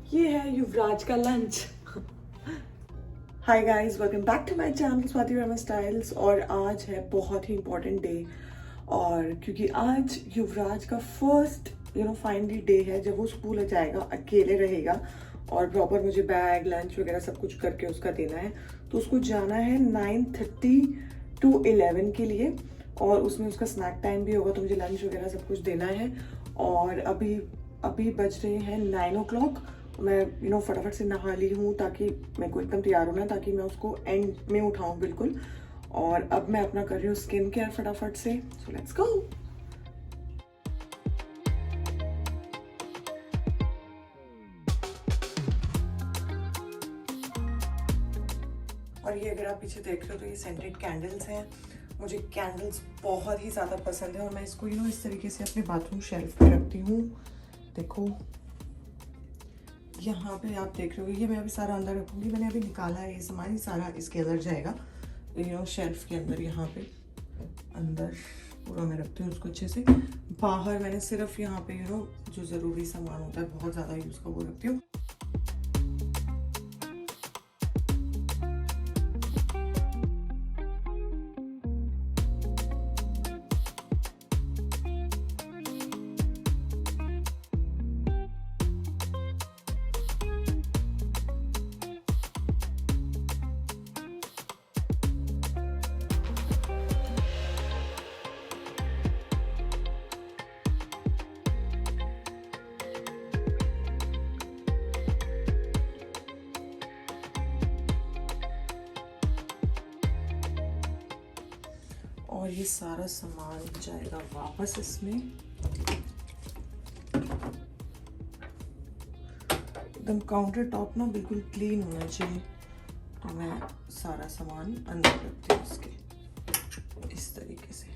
ये है युवराज का lunch. Hi guys, welcome back to my channel Swati Verma styles. और आज है बहुत ही इंपॉर्टेंट डे, और क्योंकि आज युवराज का फर्स्ट फाइनली डे है जब वो स्कूल जाएगा, अकेले रहेगा और प्रॉपर मुझे बैग लंच वगैरह सब कुछ करके उसका देना है। तो उसको जाना है 9:30 to 11 के लिए, और उसमें उसका स्नैक टाइम भी होगा, तो मुझे लंच वगैरह सब कुछ देना है। और अभी अभी बज रहे हैं 9 o'clock। मैं फटाफट से नहा ली हूँ ताकि मेरे को एकदम तैयार होना है, ताकि मैं उसको एंड में उठाऊँ बिल्कुल। और अब मैं अपना कर रही हूँ स्किन केयर फटाफट से। So let's go. और ये अगर आप पीछे देख रहे हो तो ये सेंटेड कैंडल्स हैं। मुझे कैंडल्स बहुत ही ज़्यादा पसंद है, और मैं इसको इस तरीके से अपने बाथरूम शेल्फ पे रखती हूँ। देखो यहाँ पे आप देख रहे हो, ये मैं अभी सारा अंदर रखूँगी। मैंने अभी निकाला है ये सामान, ही सारा इसके अंदर जाएगा शेल्फ के अंदर। यहाँ पे अंदर पूरा मैं रखती हूँ उसको अच्छे से। बाहर मैंने सिर्फ यहाँ पे जो ज़रूरी सामान होता है बहुत ज़्यादा यूज़ का, वो रखती हूँ। और ये सारा सामान जाएगा वापस इसमें। एकदम काउंटर टॉप ना बिल्कुल क्लीन होना चाहिए, तो मैं सारा सामान अंदर रखती हूँ इसके इस तरीके से।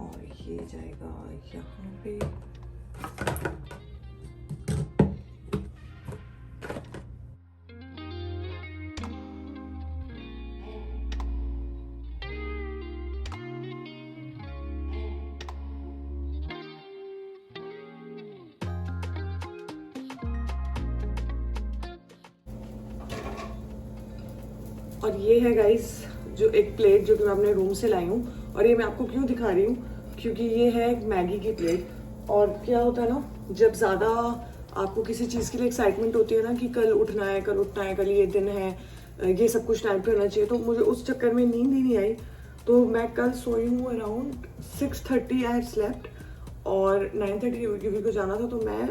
और ये जाएगा यहाँ पे। और ये है गाइस जो एक प्लेट जो कि मैं अपने रूम से लाई हूँ। और ये मैं आपको क्यों दिखा रही हूँ, क्योंकि ये है मैगी की प्लेट। और क्या होता है ना, जब ज़्यादा आपको किसी चीज़ के लिए एक्साइटमेंट होती है ना कि कल उठना है, कल उठना है, कल ये दिन है, ये सब कुछ टाइम पे होना चाहिए, तो मुझे उस चक्कर में नींद ही नहीं आई। तो मैं कल सोई हूँ अराउंड 6:30 आई हैव स्लेप्ट, और 9:30 युवी को जाना था। तो मैं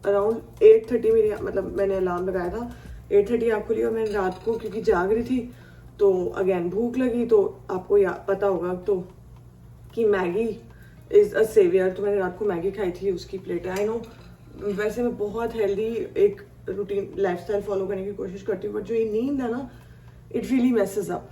अराउंड 8:30 मेरी मैंने अलार्म लगाया था, 8:30 आँख खुली। और मैंने रात को क्योंकि जाग रही थी तो अगेन भूख लगी, तो आपको पता होगा तो कि मैगी इज़ अ सेवियर। तो मैंने रात को मैगी खाई थी, उसकी प्लेट। आई नो वैसे मैं बहुत हेल्दी एक रूटीन लाइफस्टाइल फॉलो करने की कोशिश करती हूँ, बट जो ये नींद है ना, इट रियली मेसेस अप।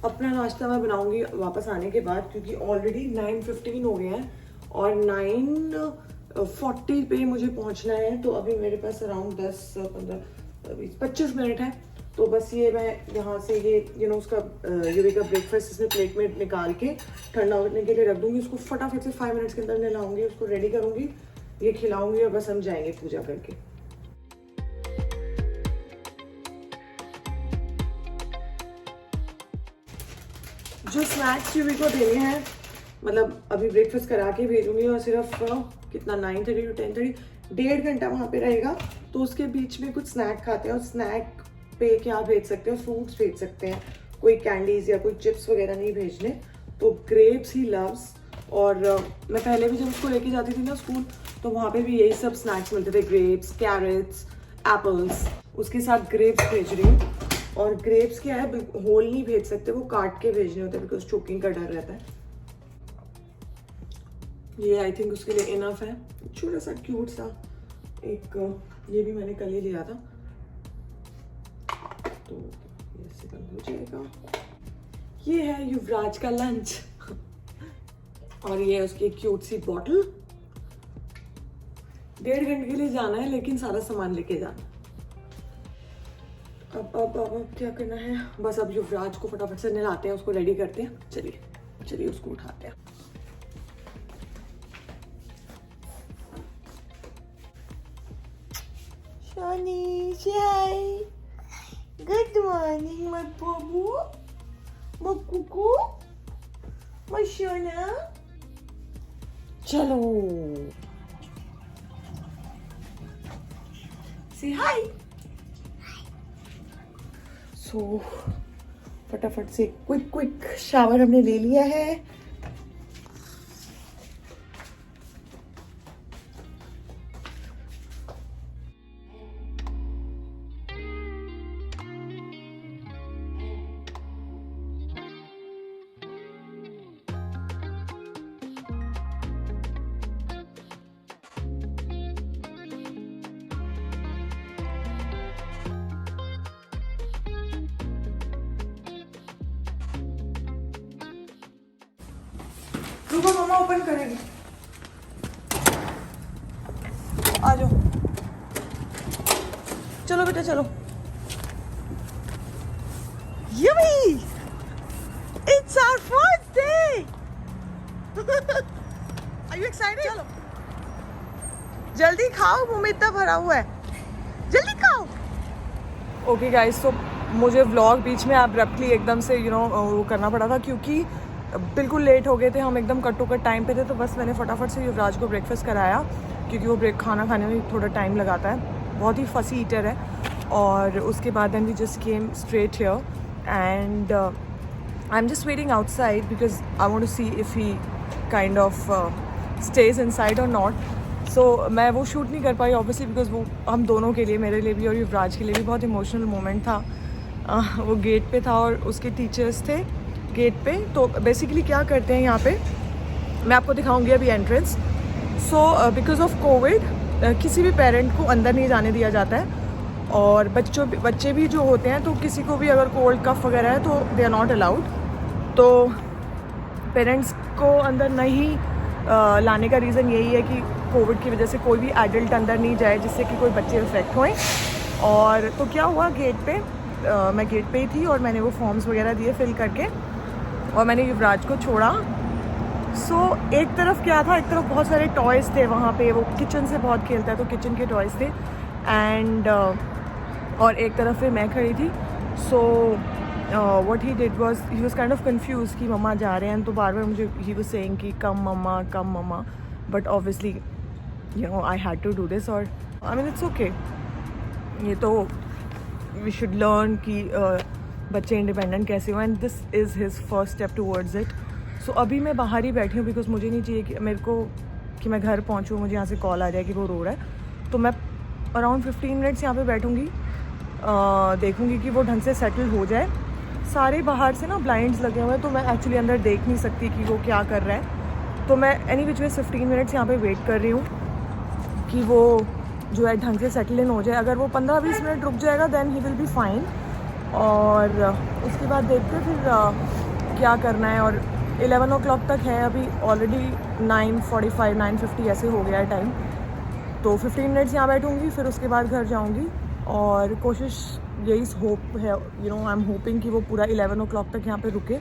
अपना नाश्ता मैं बनाऊंगी वापस आने के बाद, क्योंकि ऑलरेडी 9:15 हो गए हैं और 9:40 पे मुझे पहुंचना है। तो अभी मेरे पास अराउंड 10, 15, 20, 25 मिनट है। तो बस ये मैं यहाँ से ये उसका युवी का ब्रेकफास्ट इसमें प्लेट में निकाल के ठंडा होने के लिए रख दूंगी। उसको फटाफट से 5 मिनट्स के अंदर नहलाऊंगी, उसको रेडी करूंगी, ये खिलाऊंगी, और बस हम जाएंगे पूजा करके। जो स्नैक्स युवी को देने हैं, अभी ब्रेकफास्ट करा के भेजूंगी, और सिर्फ कितना 9:30 to 10:30 1.5 घंटा वहाँ पे रहेगा। तो उसके बीच में कुछ स्नैक खाते हैं, और स्नैक पे क्या भेज सकते हैं, फ्रूट्स भेज सकते हैं, कोई कैंडीज या कोई चिप्स वगैरह नहीं भेजने। तो ग्रेप्स ही लव्स। और मैं पहले भी जब उसको लेके जाती थी ना स्कूल, तो वहाँ पे भी यही सब स्नैक्स मिलते थे, ग्रेप्स, कैरेट्स, एप्पल्स। उसके साथ ग्रेप्स भेज रही हूँ। और ग्रेप्स क्या है, होल नहीं भेज सकते, वो काट के भेजने होते हैं, बिकॉज चोकिंग का डर रहता है। ये आई थिंक उसके लिए इनफ है। छोटा सा क्यूट सा एक, ये भी मैंने कल ही लिया था, तो ये से बंद हो जाएगा। ये है युवराज का लंच। और ये है उसकी क्यूट सी बॉटल। 1.5 घंटे के लिए जाना है, लेकिन सारा सामान लेके जाना। अब क्या करना है, बस अब युवराज को फटाफट से नहलाते हैं, उसको रेडी करते हैं। चलिए उसको उठाते हैं। Shani, say hi. Good morning, my babu. My cuckoo. My Shona. Chalo. Say hi. So, फटाफट से क्विक शावर हमने ले लिया है. रुको, मम्मा ओपन करेगी. आ जाओ. चलो बेटा चलो. Yummy! It's our first day. Are you excited? चलो. जल्दी खाओ, मुंह में इतना भरा हुआ है. जल्दी खाओ. Okay guys, so मुझे व्लॉग बीच में अब्रप्टली एकदम से वो करना पड़ा था क्योंकि बिल्कुल लेट हो गए थे हम. एकदम कट टू कट टाइम पे थे. तो बस मैंने फटाफट से युवराज को ब्रेकफास्ट कराया क्योंकि वो खाना खाने में थोड़ा टाइम लगाता है. बहुत ही फसी ईटर है. और उसके बाद then we just came straight here and I am just waiting outside because I want to see if he kind of stage inside or not. So मैं वो शूट नहीं कर पाई ऑब्वियसली बिकॉज वो हम दोनों के लिए, मेरे लिए भी और युवराज के लिए भी बहुत इमोशनल मोमेंट था. वो गेट पे था और उसके टीचर्स थे गेट पे. तो बेसिकली क्या करते हैं यहाँ पे, मैं आपको दिखाऊंगी अभी entrance. So because of Covid किसी भी पेरेंट को अंदर नहीं जाने दिया जाता है. और बच्चे भी जो होते हैं तो किसी को भी अगर कोल्ड कफ वगैरह है तो दे आर नॉट अलाउड. तो पेरेंट्स को अंदर नहीं लाने का रीज़न यही है कि कोविड की वजह से कोई भी एडल्ट अंदर नहीं जाए जिससे कि कोई बच्चे इफेक्ट होएं. और तो क्या हुआ, गेट पे मैं गेट पे ही थी और मैंने वो फॉर्म्स वगैरह दिए फिल करके और मैंने युवराज को छोड़ा. सो एक तरफ क्या था, एक तरफ बहुत सारे टॉयज़ थे वहाँ पे. वो किचन से बहुत खेलता है तो किचन के टॉयज़ थे एंड और एक तरफ पे मैं खड़ी थी. So what he did was he was kind of confuse कि मम्मा जा रहे हैं. तो बार बार मुझे ही वाज सेइंग कि come mamma. But obviously I had to do this. और आई मीन इट्स ओके. ये तो वी शुड लर्न कि बच्चे इंडिपेंडेंट कैसे हो and this is his first step towards it. So अभी मैं बाहर ही बैठी हूँ बिकॉज मुझे नहीं चाहिए कि मेरे को कि मैं घर पहुँचूँ मुझे यहाँ से कॉल आ जाए कि वो रो रहा है. तो मैं अराउंड 15 मिनट्स यहाँ पे बैठूँगी, देखूँगी कि वो ढंग से सेटल हो जाए. सारे बाहर से ना ब्लाइंड्स लगे हुए हैं तो मैं एक्चुअली अंदर देख नहीं सकती कि वो क्या कर रहा है. तो मैं एनी विच वे 15 मिनट्स यहाँ पे वेट कर रही हूँ कि वो जो है ढंग से सेटल इन हो जाए. अगर वो 15-20 मिनट रुक जाएगा then he will be fine. और उसके बाद देखते फिर क्या करना है. और 11 o'clock तक है अभी. ऑलरेडी 9:45 9:50 ऐसे हो गया है टाइम. तो 15 मिनट्स यहाँ बैठूँगी फिर उसके बाद घर जाऊँगी. और कोशिश यही होप है, आई एम होपिंग कि वो पूरा 11 o'clock तक यहाँ पे रुके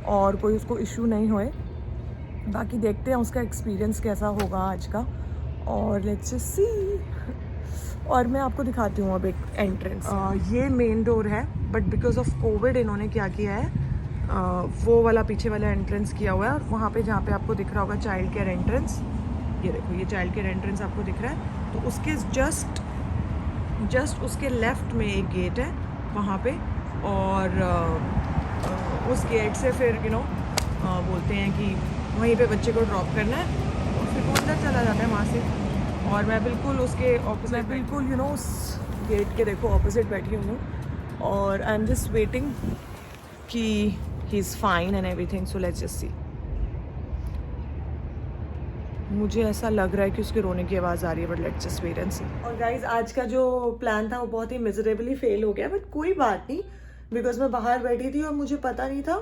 और कोई उसको इशू नहीं होए. बाकी देखते हैं उसका एक्सपीरियंस कैसा होगा आज का. और लेट्स जस्ट सी. और मैं आपको दिखाती हूँ अब एक एंट्रेंस. ये मेन डोर है बट बिकॉज ऑफ कोविड इन्होंने क्या किया है, वो वाला पीछे वाला एंट्रेंस किया हुआ है. और वहाँ पे जहाँ पे आपको दिख रहा होगा चाइल्ड केयर एंट्रेंस, ये देखो ये चाइल्ड केयर एंट्रेंस आपको दिख रहा है. तो उसके जस्ट उसके लेफ़्ट में एक गेट है वहाँ पे. और उस गेट से फिर बोलते हैं कि वहीं पे बच्चे को ड्रॉप करना है और फिर वो अंदर चला जाता है वहाँ से. और मैं बिल्कुल उसके ऑपोजिट, मैं बिल्कुल उस गेट के देखो ऑपोजिट बैठी हूँ. और आई एम जस्ट वेटिंग कि he is fine and everything. So let's just see. मुझे ऐसा लग रहा है कि उसके रोने की आवाज़ आ रही है but let's just wait and see. और गाइज आज का जो प्लान था वो बहुत ही मिजरेबली फेल हो गया. बट कोई बात नहीं बिकॉज मैं बाहर बैठी थी और मुझे पता नहीं था.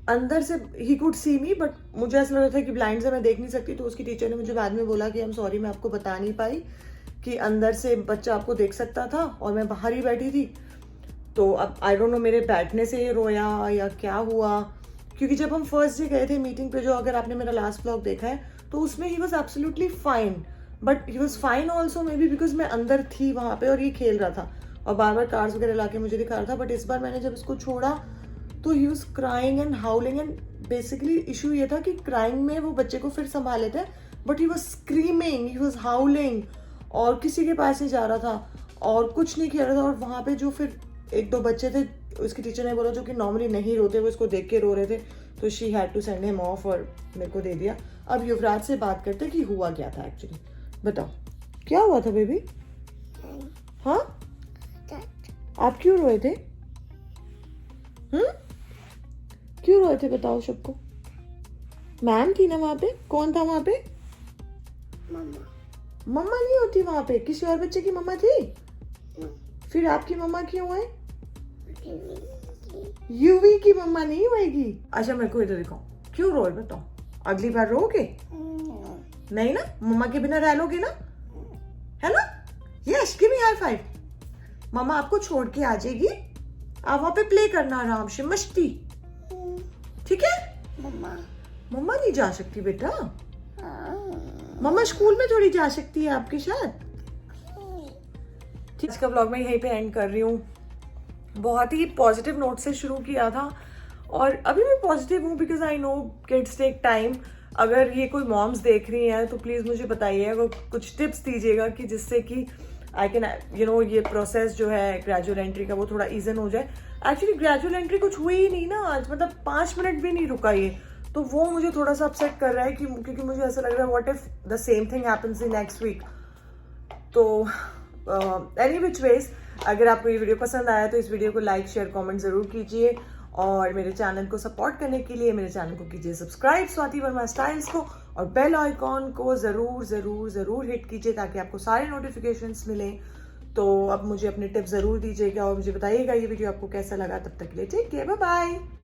अंदर से he could see me but मुझे ऐसा लग रहा था कि ब्लाइंड से मैं देख नहीं सकती. तो उसकी टीचर ने मुझे बाद में बोला कि आई एम सॉरी मैं आपको बता नहीं पाई कि अंदर से बच्चा आपको देख सकता था और मैं बाहर ही बैठी थी. तो अब आई डोंट नो मेरे बैठने से रोया या क्या हुआ. क्योंकि जब हम फर्स्ट डे गए थे मीटिंग पे, जो अगर आपने मेरा लास्ट व्लॉग देखा है तो उसमें he was absolutely fine. But he was fine also, may be because मैं अंदर थी वहाँ पे और ये खेल रहा था और बार बार कार्ड्स वगैरह ला के मुझे दिखा रहा था। बट इस बार मैंने जब इसको छोड़ा तो he was crying and howling, and basically issue ये था कि क्राइंग में वो बच्चे को फिर संभाले थे, but he was screaming, he was हाउलिंग और किसी के पास नहीं जा रहा था और कुछ नहीं खेल रहा था। और वहाँ पे जो फिर एक दो बच्चे थे, उसकी टीचर ने बोला जो कि नॉर्मली नहीं रोते, वो इसको देख के रो रहे थे, तो she had to send him off और मेरे को दे दिया। अब युवराज से बात करते कि हुआ क्या था एक्चुअली। बताओ क्या हुआ था बेबी? हाँ, आप क्यों रोए थे? क्यों रोए थे बताओ सबको। मैम थी ना वहां पे? कौन था वहां पे? मम्मा नहीं होती वहां पे, किसी और बच्चे की मम्मा थी। फिर आपकी मम्मा क्यों है? यूवी की मम्मा नहीं होएगी। अच्छा मेरे को इधर दिखाओ, क्यों रोए बताओ? अगली बार रोगे नहीं ना? मम्मा के बिना रह लोगे ना, है ना? Yes, give me high five. Mamma आपको छोड़ के आ जाएगी, आप वहां पे प्ले करना आराम से, मस्ती, ठीक है? मम्मा नहीं जा सकती बेटा, मम्मा स्कूल में थोड़ी जा सकती है आपके साथ। ठीक, इसका व्लॉग मैं यहीं पे एंड कर रही हूँ। बहुत ही पॉजिटिव नोट से शुरू किया था और अभी मैं पॉजिटिव हूँ because I know kids take time. अगर ये कोई मॉम्स देख रही हैं तो प्लीज़ मुझे बताइएगा, कुछ टिप्स दीजिएगा कि जिससे कि आई कैन ये प्रोसेस जो है ग्रेजुअल एंट्री का वो थोड़ा ईजन हो जाए। एक्चुअली ग्रेजुअल एंट्री कुछ हुई ही नहीं ना आज, मतलब 5 मिनट भी नहीं रुका ये, तो वो मुझे थोड़ा सा अपसेट कर रहा है कि क्योंकि मुझे ऐसा लग रहा है what if the same thing happens in next week. तो एनी विच वेज, अगर आपको ये वीडियो पसंद आया तो इस वीडियो को लाइक शेयर कमेंट जरूर कीजिए और मेरे चैनल को सपोर्ट करने के लिए मेरे चैनल को कीजिए सब्सक्राइब स्वाति वर्मा स्टाइल्स को, और बेल आइकॉन को जरूर जरूर जरूर हिट कीजिए ताकि आपको सारे नोटिफिकेशंस मिलें। तो अब मुझे अपने टिप्स जरूर दीजिएगा और मुझे बताइएगा ये वीडियो आपको कैसा लगा। तब तक के लिए टेक केयर, बाय बाय।